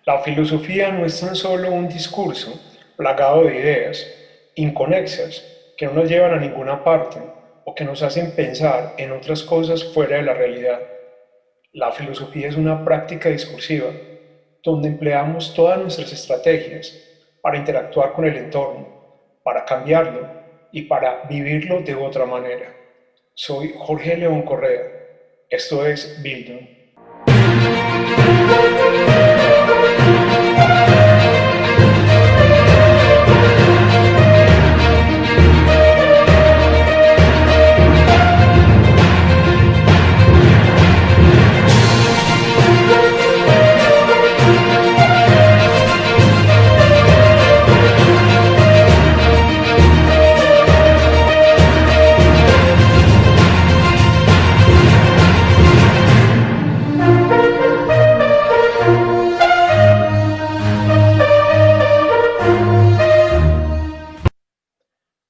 La filosofía no es tan solo un discurso plagado de ideas inconexas que no nos llevan a ninguna parte o que nos hacen pensar en otras cosas fuera de la realidad. La filosofía es una práctica discursiva donde empleamos todas nuestras estrategias para interactuar con el entorno, para cambiarlo y para vivirlo de otra manera. Soy Jorge León Correa. Esto es Bildung.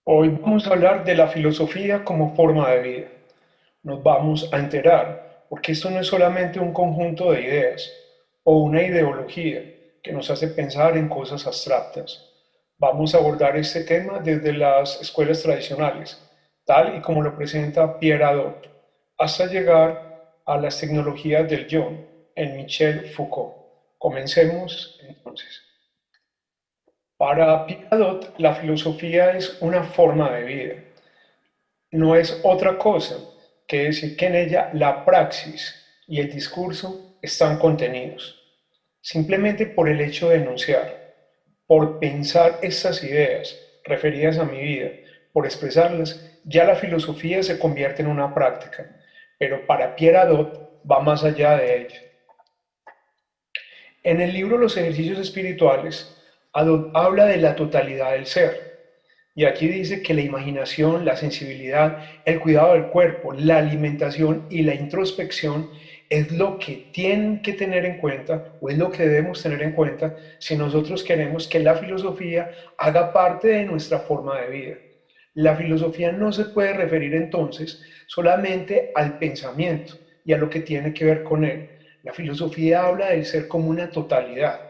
Hoy vamos a hablar de la filosofía como forma de vida. Nos vamos a enterar, porque esto no es solamente un conjunto de ideas o una ideología que nos hace pensar en cosas abstractas. Vamos a abordar este tema desde las escuelas tradicionales, tal y como lo presenta Pierre Hadot, hasta llegar a las tecnologías del yo en Michel Foucault. Comencemos entonces. Para Pierre Hadot, la filosofía es una forma de vida, no es otra cosa que decir que en ella la praxis y el discurso están contenidos. Simplemente por el hecho de enunciar, por pensar estas ideas referidas a mi vida, por expresarlas, ya la filosofía se convierte en una práctica. Pero para Pierre Hadot va más allá de ello. En el libro Los ejercicios espirituales, Hadot habla de la totalidad del ser. Y aquí dice que la imaginación, la sensibilidad, el cuidado del cuerpo, la alimentación y la introspección es lo que tienen que tener en cuenta o es lo que debemos tener en cuenta si nosotros queremos que la filosofía haga parte de nuestra forma de vida. La filosofía no se puede referir entonces solamente al pensamiento y a lo que tiene que ver con él. La filosofía habla del ser como una totalidad.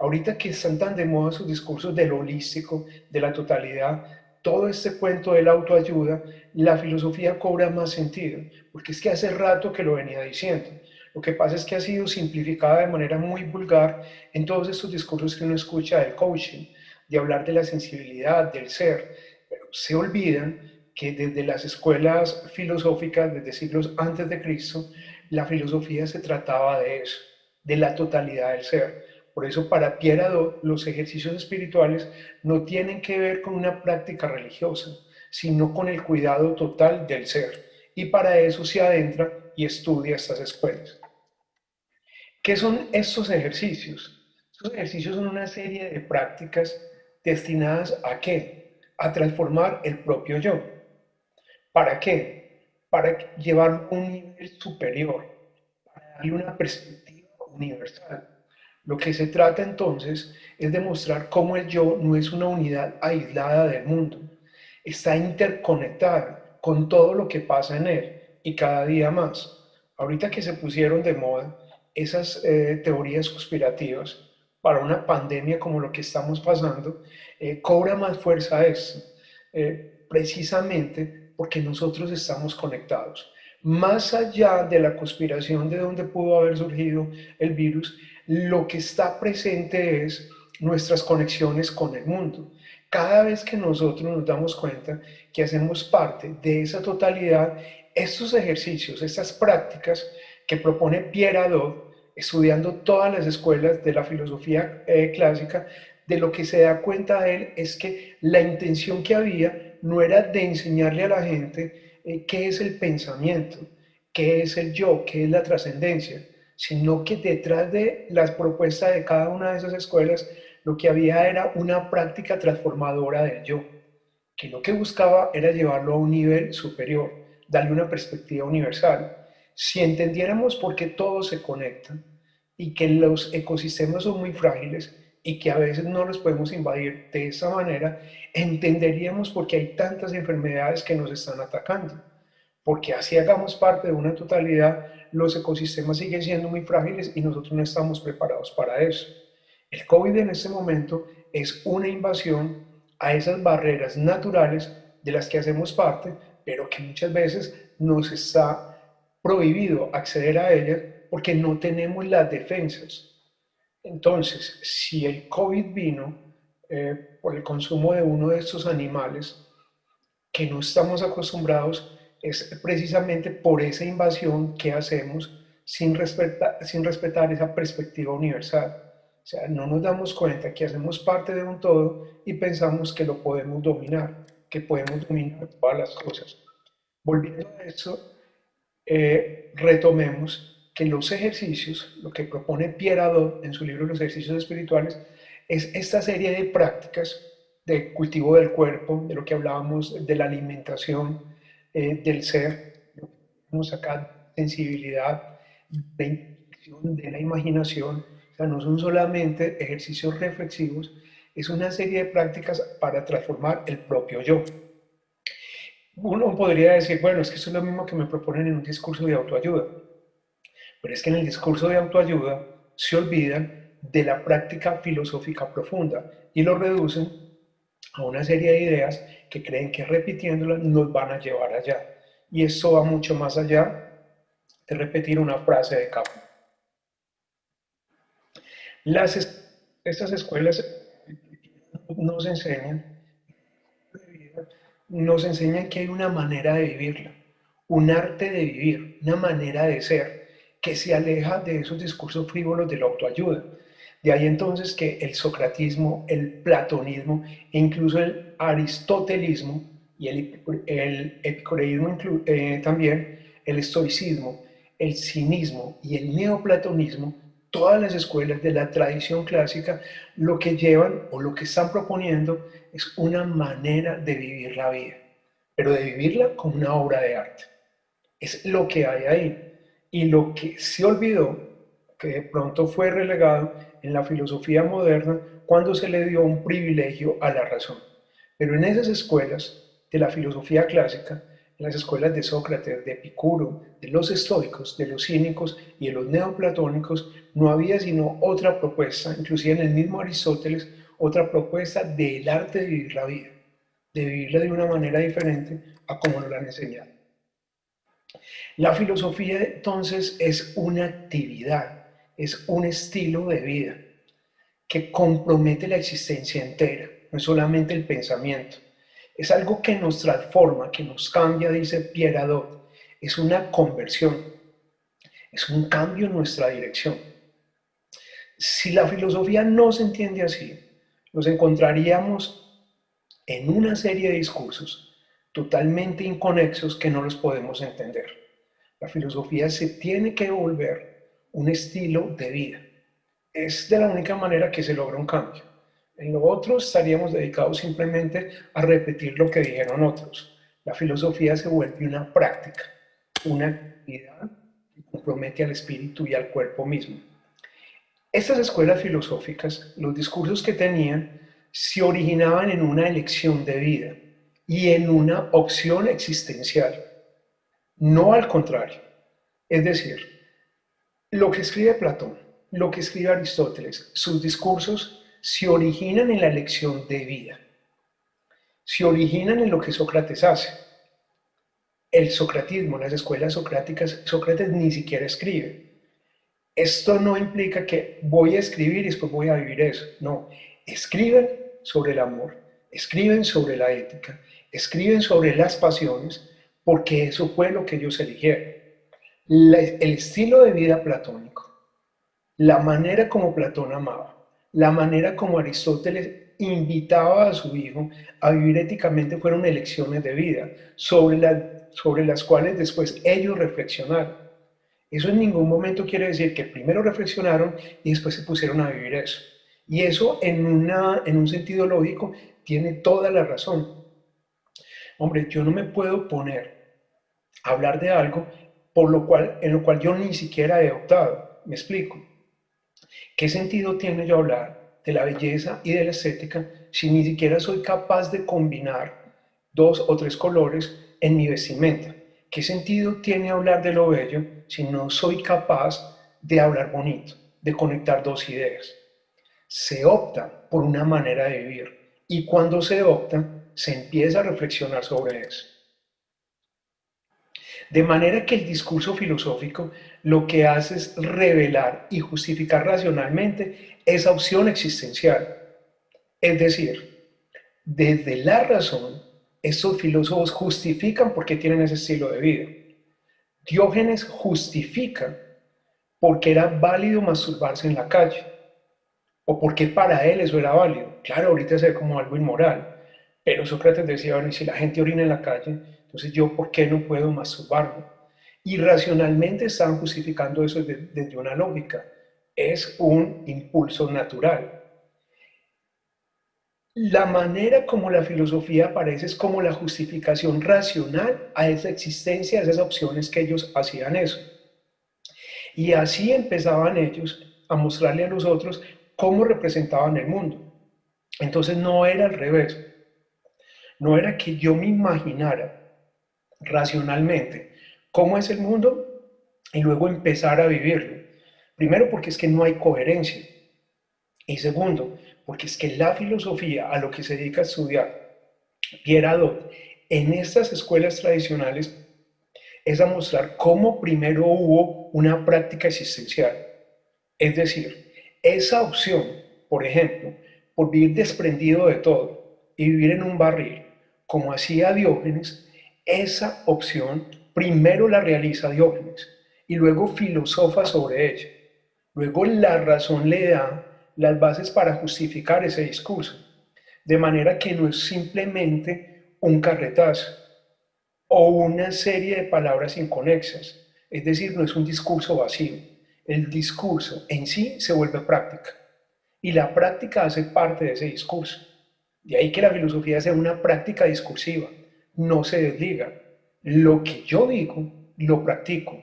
Ahorita que están tan de moda sus discursos del holístico, de la totalidad, todo este cuento de la autoayuda, la filosofía cobra más sentido, porque es que hace rato que lo venía diciendo. Lo que pasa es que ha sido simplificada de manera muy vulgar en todos estos discursos que uno escucha del coaching, de hablar de la sensibilidad, del ser, pero se olvidan que desde las escuelas filosóficas, desde siglos antes de Cristo, la filosofía se trataba de eso, de la totalidad del ser. Por eso para Pierre Hadot los ejercicios espirituales no tienen que ver con una práctica religiosa, sino con el cuidado total del ser. Y para eso se adentra y estudia estas escuelas. ¿Qué son estos ejercicios? Estos ejercicios son una serie de prácticas destinadas a qué? A transformar el propio yo. ¿Para qué? Para llevarlo a un nivel superior, para darle una perspectiva universal. Lo que se trata entonces es demostrar cómo el yo no es una unidad aislada del mundo, está interconectada con todo lo que pasa en él y cada día más. Ahorita que se pusieron de moda esas teorías conspirativas para una pandemia como lo que estamos pasando, cobra más fuerza esto, precisamente porque nosotros estamos conectados. Más allá de la conspiración de dónde pudo haber surgido el virus, lo que está presente es nuestras conexiones con el mundo. Cada vez que nosotros nos damos cuenta que hacemos parte de esa totalidad, estos ejercicios, estas prácticas que propone Pierre Hadot, estudiando todas las escuelas de la filosofía clásica, de lo que se da cuenta de él es que la intención que había no era de enseñarle a la gente qué es el pensamiento, qué es el yo, qué es la trascendencia, sino que detrás de las propuestas de cada una de esas escuelas lo que había era una práctica transformadora del yo, que lo que buscaba era llevarlo a un nivel superior, darle una perspectiva universal. Si entendiéramos por qué todo se conecta y que los ecosistemas son muy frágiles y que a veces no los podemos invadir de esa manera, entenderíamos por qué hay tantas enfermedades que nos están atacando. Porque así hagamos parte de una totalidad, los ecosistemas siguen siendo muy frágiles y nosotros no estamos preparados para eso. El COVID en este momento es una invasión a esas barreras naturales de las que hacemos parte, pero que muchas veces nos está prohibido acceder a ellas porque no tenemos las defensas. Entonces, si el COVID vino por el consumo de uno de estos animales que no estamos acostumbrados, es precisamente por esa invasión que hacemos sin respetar esa perspectiva universal. O sea, no nos damos cuenta que hacemos parte de un todo y pensamos que lo podemos dominar, que podemos dominar todas las cosas. Volviendo a eso, retomemos que los ejercicios, lo que propone Pierre Hadot en su libro Los ejercicios espirituales, es esta serie de prácticas de cultivo del cuerpo, de lo que hablábamos, de la alimentación, del ser, vamos acá, sensibilidad, de intuición, de la imaginación. O sea, no son solamente ejercicios reflexivos, es una serie de prácticas para transformar el propio yo. Uno podría decir, bueno, es que eso es lo mismo que me proponen en un discurso de autoayuda, pero es que en el discurso de autoayuda se olvidan de la práctica filosófica profunda y lo reducen a una serie de ideas que creen que repitiéndolas nos van a llevar allá. Y esto va mucho más allá de repetir una frase de Kaplan. Estas escuelas nos enseñan nos enseñan que hay una manera de vivirla, un arte de vivir, una manera de ser que se aleja de esos discursos frívolos de la autoayuda. De ahí entonces que el socratismo, el platonismo e incluso el aristotelismo y el epicureísmo también, el estoicismo, el cinismo y el neoplatonismo, todas las escuelas de la tradición clásica lo que llevan o lo que están proponiendo es una manera de vivir la vida, pero de vivirla como una obra de arte. Es lo que hay ahí. Y lo que se olvidó, que de pronto fue relegado en la filosofía moderna cuando se le dio un privilegio a la razón. Pero en esas escuelas de la filosofía clásica, en las escuelas de Sócrates, de Epicuro, de los estoicos, de los cínicos y de los neoplatónicos, no había sino otra propuesta, inclusive en el mismo Aristóteles, otra propuesta del arte de vivir la vida, de vivirla de una manera diferente a como nos la han enseñado. La filosofía entonces es una actividad, es un estilo de vida que compromete la existencia entera, no es solamente el pensamiento. Es algo que nos transforma, que nos cambia, dice Pierre Hadot. Es una conversión, es un cambio en nuestra dirección. Si la filosofía no se entiende así, nos encontraríamos en una serie de discursos totalmente inconexos que no los podemos entender. La filosofía se tiene que volver un estilo de vida. Es de la única manera que se logra un cambio. En lo otro estaríamos dedicados simplemente a repetir lo que dijeron otros. La filosofía se vuelve una práctica, una actividad que compromete al espíritu y al cuerpo mismo. Estas escuelas filosóficas, los discursos que tenían, se originaban en una elección de vida y en una opción existencial, no al contrario. Es decir, lo que escribe Platón, lo que escribe Aristóteles, sus discursos se originan en la elección de vida, se originan en lo que Sócrates hace. El socratismo, las escuelas socráticas, Sócrates ni siquiera escribe. Esto no implica que voy a escribir y después voy a vivir eso. No, escriben sobre el amor, escriben sobre la ética, escriben sobre las pasiones, porque eso fue lo que ellos eligieron. El estilo de vida platónico, la manera como Platón amaba, la manera como Aristóteles invitaba a su hijo a vivir éticamente fueron elecciones de vida sobre las cuales después ellos reflexionaron. Eso en ningún momento quiere decir que primero reflexionaron y después se pusieron a vivir eso. Y eso en un sentido lógico tiene toda la razón. Hombre, yo no me puedo poner a hablar de algo en lo cual yo ni siquiera he optado. Me explico. ¿Qué sentido tiene yo hablar de la belleza y de la estética si ni siquiera soy capaz de combinar dos o tres colores en mi vestimenta? ¿Qué sentido tiene hablar de lo bello si no soy capaz de hablar bonito, de conectar dos ideas? Se opta por una manera de vivir y cuando se opta, se empieza a reflexionar sobre eso. De manera que el discurso filosófico lo que hace es revelar y justificar racionalmente esa opción existencial. Es decir, desde la razón, estos filósofos justifican por qué tienen ese estilo de vida. Diógenes justifica por qué era válido masturbarse en la calle, o por qué para él eso era válido. Claro, ahorita se ve como algo inmoral, pero Sócrates decía, bueno, y si la gente orina en la calle, entonces yo, ¿por qué no puedo masturbarme? Y racionalmente estaban justificando eso desde una lógica. Es un impulso natural. La manera como la filosofía aparece es como la justificación racional a esa existencia, a esas opciones que ellos hacían eso. Y así empezaban ellos a mostrarle a los otros cómo representaban el mundo. Entonces no era al revés, no era que yo me imaginara racionalmente cómo es el mundo y luego empezar a vivirlo. Primero porque es que no hay coherencia y segundo porque es que la filosofía a lo que se dedica a estudiar Pierre Hadot en estas escuelas tradicionales es a mostrar cómo primero hubo una práctica existencial. Es decir, esa opción, por ejemplo, por vivir desprendido de todo y vivir en un barril, como hacía Diógenes, esa opción primero la realiza Diógenes y luego filosofa sobre ella. Luego la razón le da las bases para justificar ese discurso. De manera que no es simplemente un carretazo o una serie de palabras inconexas. Es decir, no es un discurso vacío. El discurso en sí se vuelve práctica y la práctica hace parte de ese discurso. De ahí que la filosofía sea una práctica discursiva, no se desliga. Lo que yo digo, lo practico,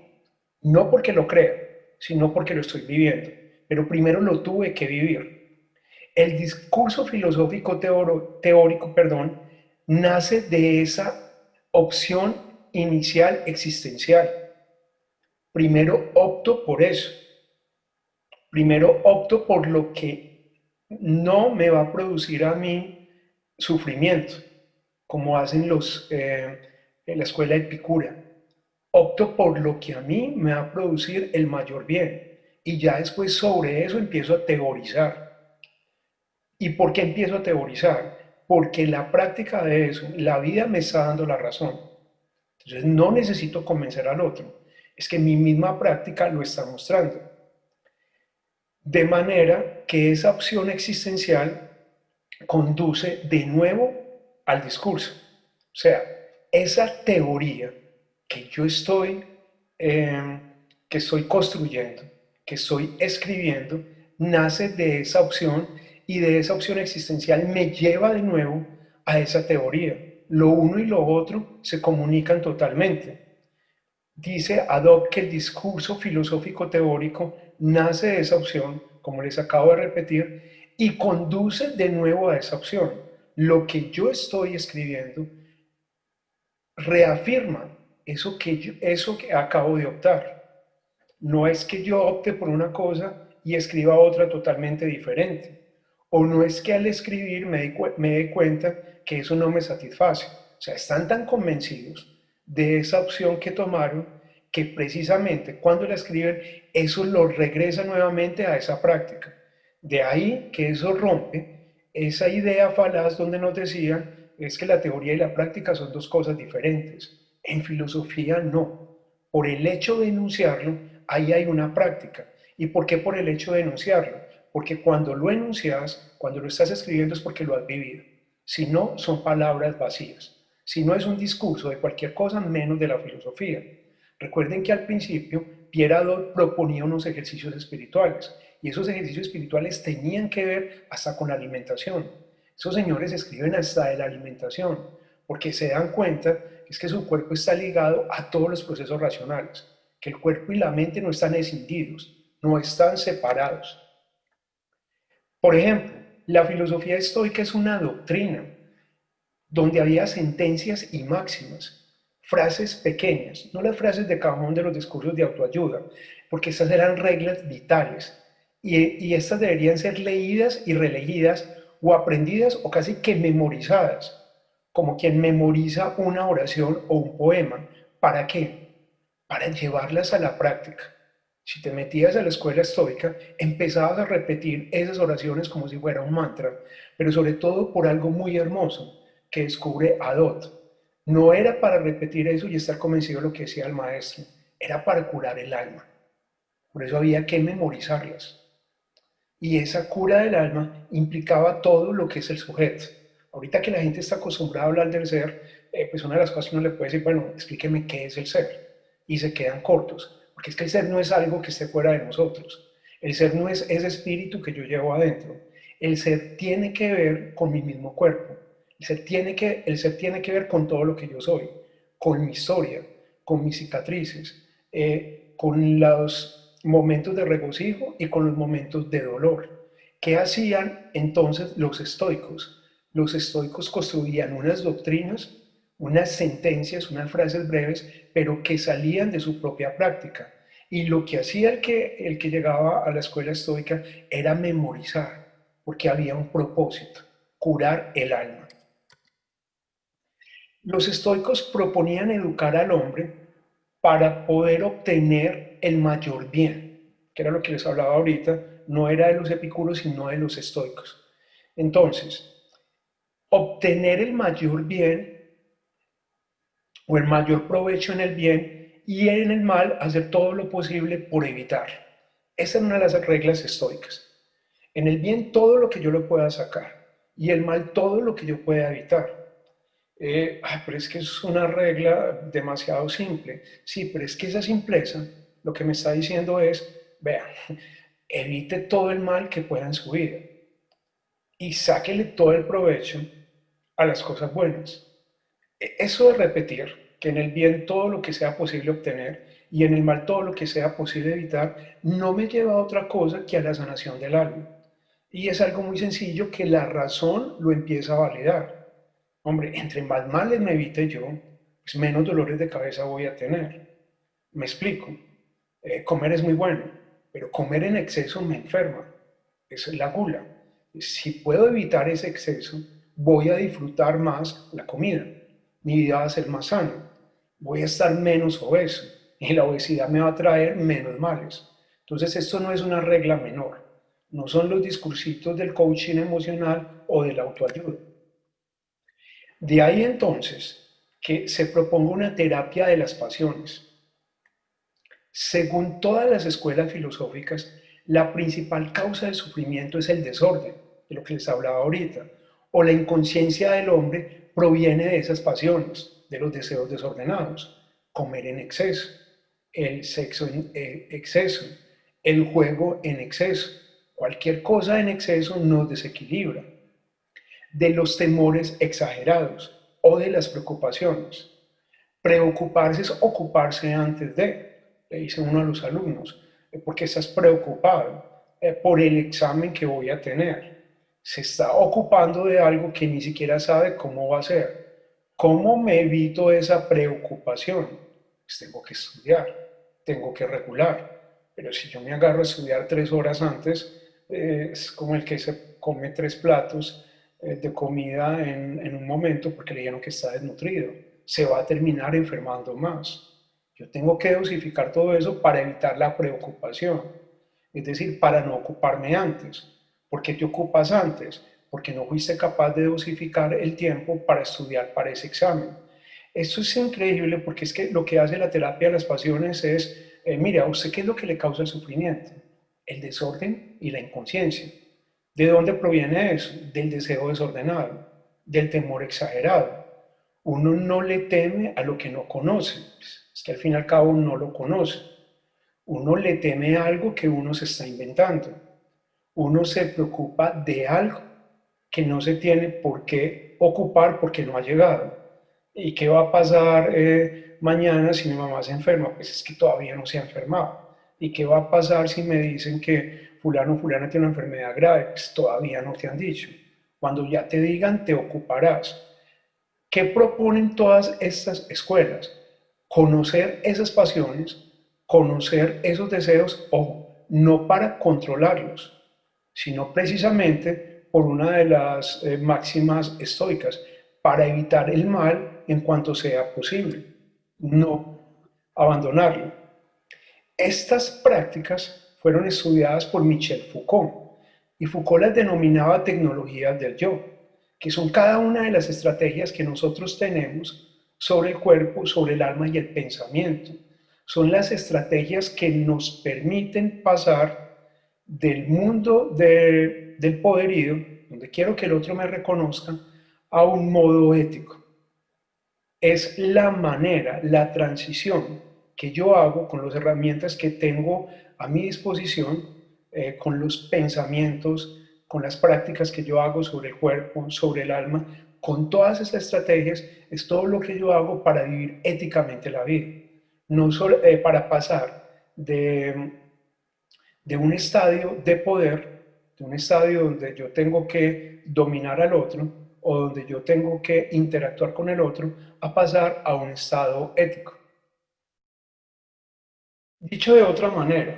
no porque lo crea, sino porque lo estoy viviendo. Pero primero lo tuve que vivir. El discurso filosófico teórico, nace de esa opción inicial existencial. Primero opto por eso. Primero opto por lo que no me va a producir a mí sufrimiento, como hacen en la escuela epicura. Opto por lo que a mí me va a producir el mayor bien. Y ya después sobre eso empiezo a teorizar. ¿Y por qué empiezo a teorizar? Porque la práctica de eso, la vida me está dando la razón. Entonces no necesito convencer al otro. Es que mi misma práctica lo está mostrando. De manera que esa opción existencial conduce de nuevo al discurso. O sea, esa teoría que yo eh, que estoy construyendo, que estoy escribiendo, nace de esa opción y de esa opción existencial me lleva de nuevo a esa teoría. Lo uno y lo otro se comunican totalmente. Dice Hadot que el discurso filosófico teórico nace de esa opción, como les acabo de repetir, y conduce de nuevo a esa opción. Lo que yo estoy escribiendo reafirma eso que acabo de optar. No es que yo opte por una cosa y escriba otra totalmente diferente. O no es que al escribir me dé cuenta que eso no me satisface. O sea, están tan convencidos de esa opción que tomaron que precisamente cuando la escriben, eso lo regresa nuevamente a esa práctica. De ahí que eso rompe esa idea falaz donde nos decían es que la teoría y la práctica son dos cosas diferentes. En filosofía no. Por el hecho de enunciarlo, ahí hay una práctica. ¿Y por qué por el hecho de enunciarlo? Porque cuando lo enuncias, cuando lo estás escribiendo es porque lo has vivido. Si no, son palabras vacías. Si no es un discurso de cualquier cosa, menos de la filosofía. Recuerden que al principio Pierre Hadot proponía unos ejercicios espirituales y esos ejercicios espirituales tenían que ver hasta con la alimentación. Esos señores escriben hasta de la alimentación porque se dan cuenta que es que su cuerpo está ligado a todos los procesos racionales, que el cuerpo y la mente no están escindidos, no están separados. Por ejemplo, la filosofía estoica es una doctrina donde había sentencias y máximas, frases pequeñas, no las frases de cajón de los discursos de autoayuda, porque esas eran reglas vitales. y estas deberían ser leídas y releídas o aprendidas o casi que memorizadas, como quien memoriza una oración o un poema. ¿Para qué? Para llevarlas a la práctica. Si te metías a la escuela estoica, empezabas a repetir esas oraciones como si fuera un mantra, pero sobre todo por algo muy hermoso que descubre Adot. No era para repetir eso y estar convencido de lo que decía el maestro, era para curar el alma. Por eso había que memorizarlas. Y esa cura del alma implicaba todo lo que es el sujeto. Ahorita que la gente está acostumbrada a hablar del ser, pues una de las cosas que uno le puede decir, bueno, explíqueme qué es el ser. Y se quedan cortos, porque es que el ser no es algo que esté fuera de nosotros. El ser no es ese espíritu que yo llevo adentro. El ser tiene que ver con mi mismo cuerpo. El ser tiene que ver con todo lo que yo soy, con mi historia, con mis cicatrices, con los momentos de regocijo y con los momentos de dolor. ¿Qué hacían entonces los estoicos? Los estoicos construían unas doctrinas, unas sentencias, unas frases breves, pero que salían de su propia práctica. Y lo que hacía el que llegaba a la escuela estoica era memorizar, porque había un propósito, curar el alma. Los estoicos proponían educar al hombre para poder obtener el mayor bien, que era lo que les hablaba ahorita, no era de los epicuros, sino de los estoicos. Entonces, obtener el mayor bien o el mayor provecho en el bien y en el mal hacer todo lo posible por evitar. Esa es una de las reglas estoicas. En el bien todo lo que yo lo pueda sacar y el mal todo lo que yo pueda evitar. Pero es que es una regla demasiado simple. Sí, pero es que esa simpleza lo que me está diciendo es, vean, evite todo el mal que pueda en su vida y sáquele todo el provecho a las cosas buenas. Eso de repetir que en el bien todo lo que sea posible obtener y en el mal todo lo que sea posible evitar, no me lleva a otra cosa que a la sanación del alma. Y es algo muy sencillo que la razón lo empieza a validar. Hombre, entre más males me evite yo, pues menos dolores de cabeza voy a tener. Me explico. Comer es muy bueno, pero comer en exceso me enferma. Esa es la gula. Si puedo evitar ese exceso, voy a disfrutar más la comida. Mi vida va a ser más sana. Voy a estar menos obeso y la obesidad me va a traer menos males. Entonces, esto no es una regla menor. No son los discursitos del coaching emocional o de la autoayuda. De ahí entonces que se proponga una terapia de las pasiones. Según todas las escuelas filosóficas, la principal causa del sufrimiento es el desorden, de lo que les hablaba ahorita, o la inconsciencia del hombre proviene de esas pasiones, de los deseos desordenados, comer en exceso, el sexo en exceso, el juego en exceso, cualquier cosa en exceso nos desequilibra, de los temores exagerados o de las preocupaciones. Preocuparse es ocuparse antes de, le dice uno a los alumnos, porque estás preocupado por el examen que voy a tener. Se está ocupando de algo que ni siquiera sabe cómo va a ser. ¿Cómo me evito esa preocupación? Pues tengo que estudiar, tengo que regular. Pero si yo me agarro a estudiar 3 horas antes, es como el que se come 3 platos de comida en un momento porque le dijeron que está desnutrido. Se va a terminar enfermando más. Yo tengo que dosificar todo eso para evitar la preocupación, es decir, para no ocuparme antes. ¿Por qué te ocupas antes? Porque no fuiste capaz de dosificar el tiempo para estudiar para ese examen. Esto es increíble porque es que lo que hace la terapia de las pasiones es, mire, ¿a usted qué es lo que le causa el sufrimiento? El desorden y la inconsciencia. ¿De dónde proviene eso? Del deseo desordenado, del temor exagerado. Uno no le teme a lo que no conoce, es que al fin y al cabo no lo conoce. Uno le teme a algo que uno se está inventando. Uno se preocupa de algo que no se tiene por qué ocupar porque no ha llegado. ¿Y qué va a pasar mañana si mi mamá se enferma? Pues es que todavía no se ha enfermado. ¿Y qué va a pasar si me dicen que fulano o fulana tiene una enfermedad grave? Pues todavía no te han dicho. Cuando ya te digan, te ocuparás. ¿Qué proponen todas estas escuelas? Conocer esas pasiones, conocer esos deseos, ojo, no para controlarlos, sino precisamente por una de las máximas estoicas, para evitar el mal en cuanto sea posible, no abandonarlo. Estas prácticas fueron estudiadas por Michel Foucault y Foucault las denominaba tecnologías del yo, que son cada una de las estrategias que nosotros tenemos sobre el cuerpo, sobre el alma y el pensamiento. Son las estrategias que nos permiten pasar del mundo del poderío, donde quiero que el otro me reconozca, a un modo ético. Es la manera, la transición que yo hago con las herramientas que tengo a mi disposición, con los pensamientos, con las prácticas que yo hago sobre el cuerpo, sobre el alma, con todas esas estrategias, es todo lo que yo hago para vivir éticamente la vida. No solo para pasar de un estadio de poder, de un estadio donde yo tengo que dominar al otro o donde yo tengo que interactuar con el otro, a pasar a un estado ético. Dicho de otra manera,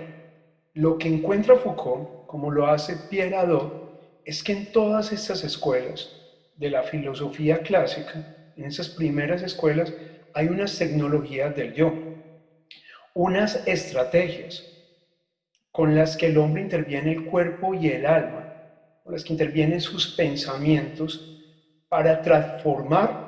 lo que encuentra Foucault, como lo hace Pierre Hadot, es que en todas estas escuelas de la filosofía clásica, en esas primeras escuelas, hay unas tecnologías del yo, unas estrategias con las que el hombre interviene el cuerpo y el alma, con las que intervienen sus pensamientos para transformar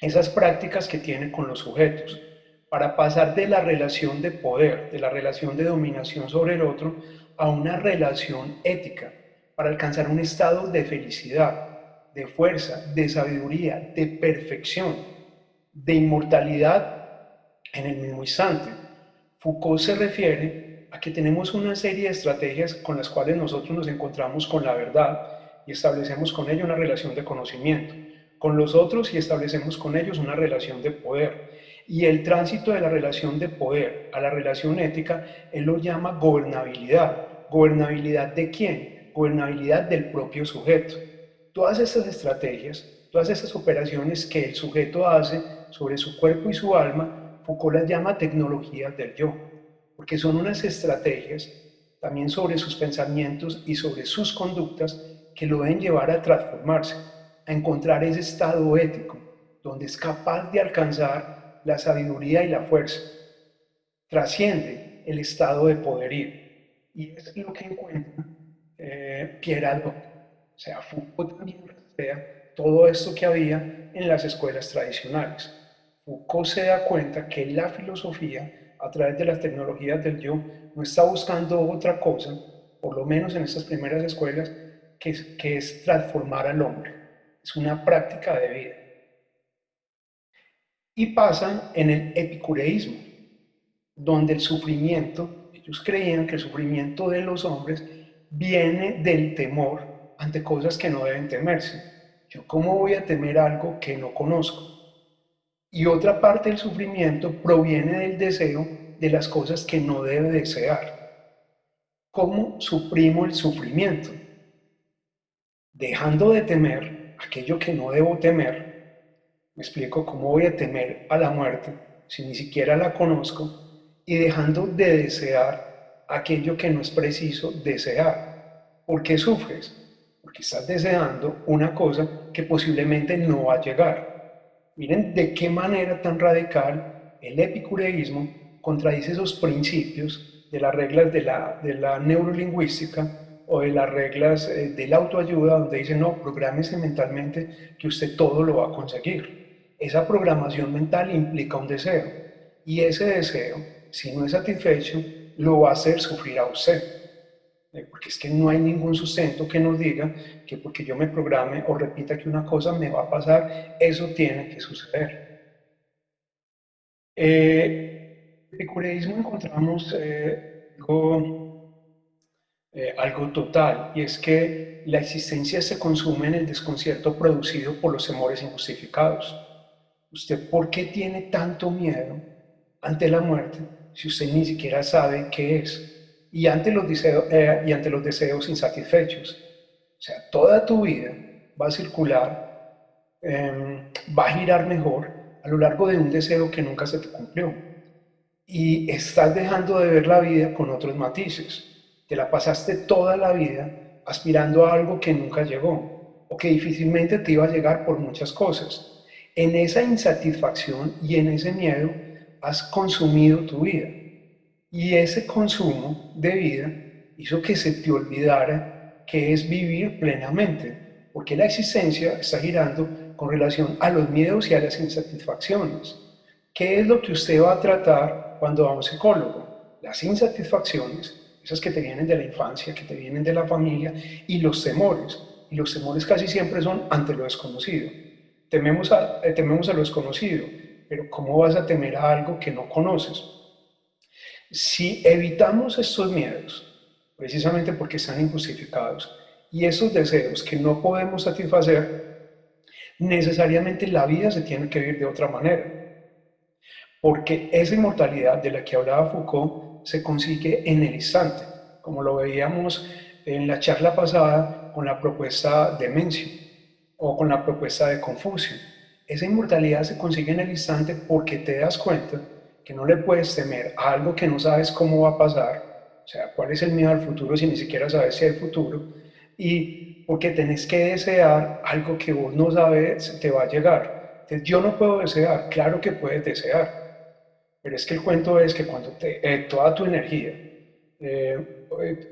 esas prácticas que tiene con los sujetos, para pasar de la relación de poder, de la relación de dominación sobre el otro, a una relación ética, para alcanzar un estado de felicidad, de fuerza, de sabiduría, de perfección, de inmortalidad en el mismo instante. Foucault se refiere a que tenemos una serie de estrategias con las cuales nosotros nos encontramos con la verdad y establecemos con ella una relación de conocimiento, con los otros y establecemos con ellos una relación de poder. Y el tránsito de la relación de poder a la relación ética, él lo llama gobernabilidad. ¿Gobernabilidad de quién? Gobernabilidad del propio sujeto. Todas estas estrategias, todas estas operaciones que el sujeto hace sobre su cuerpo y su alma, Foucault las llama tecnologías del yo, porque son unas estrategias también sobre sus pensamientos y sobre sus conductas que lo deben llevar a transformarse, a encontrar ese estado ético, donde es capaz de alcanzar la sabiduría y la fuerza. Trasciende el estado de poderío. Y es lo que encuentra Pierre Hadot. O sea, Foucault también rastrea todo esto que había en las escuelas tradicionales. Foucault se da cuenta que la filosofía, a través de las tecnologías del yo, no está buscando otra cosa, por lo menos en estas primeras escuelas, que es transformar al hombre. Es una práctica de vida. Y pasan en el epicureísmo, donde el sufrimiento, ellos creían que el sufrimiento de los hombres viene del temor ante cosas que no deben temerse. Yo, ¿cómo voy a temer algo que no conozco? Y otra parte del sufrimiento proviene del deseo de las cosas que no debe desear. ¿Cómo suprimo el sufrimiento? Dejando de temer aquello que no debo temer. Me explico cómo voy a temer a la muerte si ni siquiera la conozco, y dejando de desear aquello que no es preciso desear. ¿Por qué sufres? Porque estás deseando una cosa que posiblemente no va a llegar. Miren de qué manera tan radical el epicureísmo contradice esos principios de las reglas de la neurolingüística o de las reglas de la autoayuda, donde dicen, no, prográmese mentalmente que usted todo lo va a conseguir. Esa programación mental implica un deseo, y ese deseo, si no es satisfecho, lo va a hacer sufrir a usted. Porque es que no hay ningún sustento que nos diga que porque yo me programe o repita que una cosa me va a pasar, eso tiene que suceder. En el epicureísmo encontramos algo total, y es que la existencia se consume en el desconcierto producido por los temores injustificados. ¿Usted por qué tiene tanto miedo ante la muerte si usted ni siquiera sabe qué es? Y ante los deseos insatisfechos. O sea, toda tu vida va a circular, va a girar mejor a lo largo de un deseo que nunca se te cumplió. Y estás dejando de ver la vida con otros matices. Te la pasaste toda la vida aspirando a algo que nunca llegó o que difícilmente te iba a llegar por muchas cosas. En esa insatisfacción y en ese miedo has consumido tu vida. Y ese consumo de vida hizo que se te olvidara que es vivir plenamente, porque la existencia está girando con relación a los miedos y a las insatisfacciones. ¿Qué es lo que usted va a tratar cuando va a un psicólogo? Las insatisfacciones, esas que te vienen de la infancia, que te vienen de la familia, y los temores. Y los temores casi siempre son ante lo desconocido. Tememos a lo desconocido, pero ¿cómo vas a temer a algo que no conoces? Si evitamos estos miedos, precisamente porque están injustificados, y esos deseos que no podemos satisfacer, necesariamente la vida se tiene que vivir de otra manera, porque esa inmortalidad de la que hablaba Foucault se consigue en el instante, como lo veíamos en la charla pasada con la propuesta de Mencio o con la propuesta de Confucio. Esa inmortalidad se consigue en el instante porque te das cuenta que no le puedes temer a algo que no sabes cómo va a pasar, o sea, cuál es el miedo al futuro si ni siquiera sabes si hay futuro, y porque tenés que desear algo que vos no sabes si te va a llegar. Entonces, yo no puedo desear, claro que puedes desear, pero es que el cuento es que cuando toda tu energía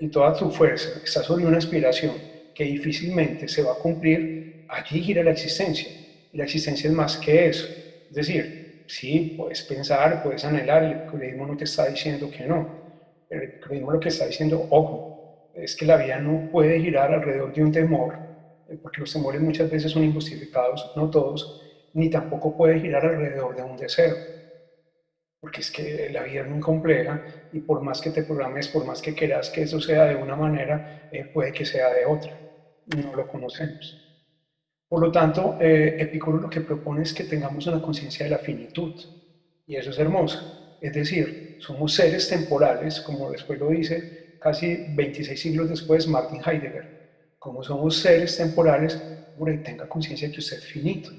y toda tu fuerza está sobre una aspiración que difícilmente se va a cumplir, allí gira la existencia. Y la existencia es más que eso. Es decir, sí, puedes pensar, puedes anhelar, el creísmo no te está diciendo que no, pero el creísmo lo que está diciendo, ojo, es que la vida no puede girar alrededor de un temor, porque los temores muchas veces son injustificados, no todos, ni tampoco puede girar alrededor de un deseo, porque es que la vida es muy compleja y por más que te programes, por más que quieras que eso sea de una manera, puede que sea de otra. No lo conocemos. Por lo tanto, Epicuro lo que propone es que tengamos una conciencia de la finitud, y eso es hermoso. Es decir, somos seres temporales, como después lo dice casi 26 siglos después Martin Heidegger. Como somos seres temporales, hombre, tenga conciencia de que usted es finito.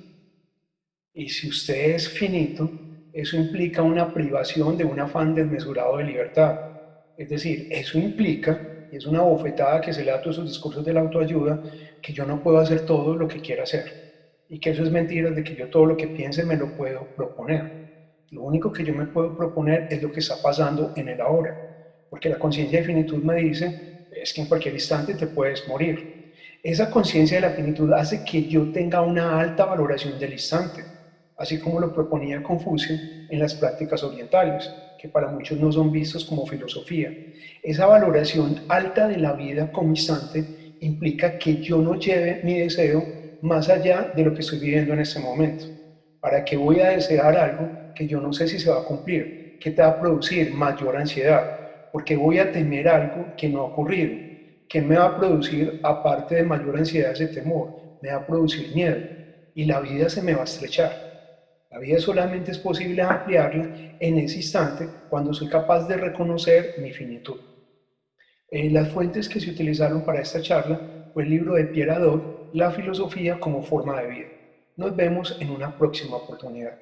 Y si usted es finito, eso implica una privación de un afán desmesurado de libertad. Es decir, eso implica, y es una bofetada que se le da a todos esos discursos de la autoayuda, que yo no puedo hacer todo lo que quiera hacer. Y que eso es mentira, de que yo todo lo que piense me lo puedo proponer. Lo único que yo me puedo proponer es lo que está pasando en el ahora. Porque la conciencia de finitud me dice, es que en cualquier instante te puedes morir. Esa conciencia de la finitud hace que yo tenga una alta valoración del instante, así como lo proponía Confucio en las prácticas orientales, que para muchos no son vistos como filosofía. Esa valoración alta de la vida como instante implica que yo no lleve mi deseo más allá de lo que estoy viviendo en este momento. ¿Para qué voy a desear algo que yo no sé si se va a cumplir? ¿Qué te va a producir mayor ansiedad? Porque voy a temer algo que no ha ocurrido. ¿Qué me va a producir, aparte de mayor ansiedad, ese temor? Me va a producir miedo y la vida se me va a estrechar. La vida solamente es posible ampliarla en ese instante cuando soy capaz de reconocer mi finitud. Las fuentes que se utilizaron para esta charla fue el libro de Pierre Hadot, La filosofía como forma de vida. Nos vemos en una próxima oportunidad.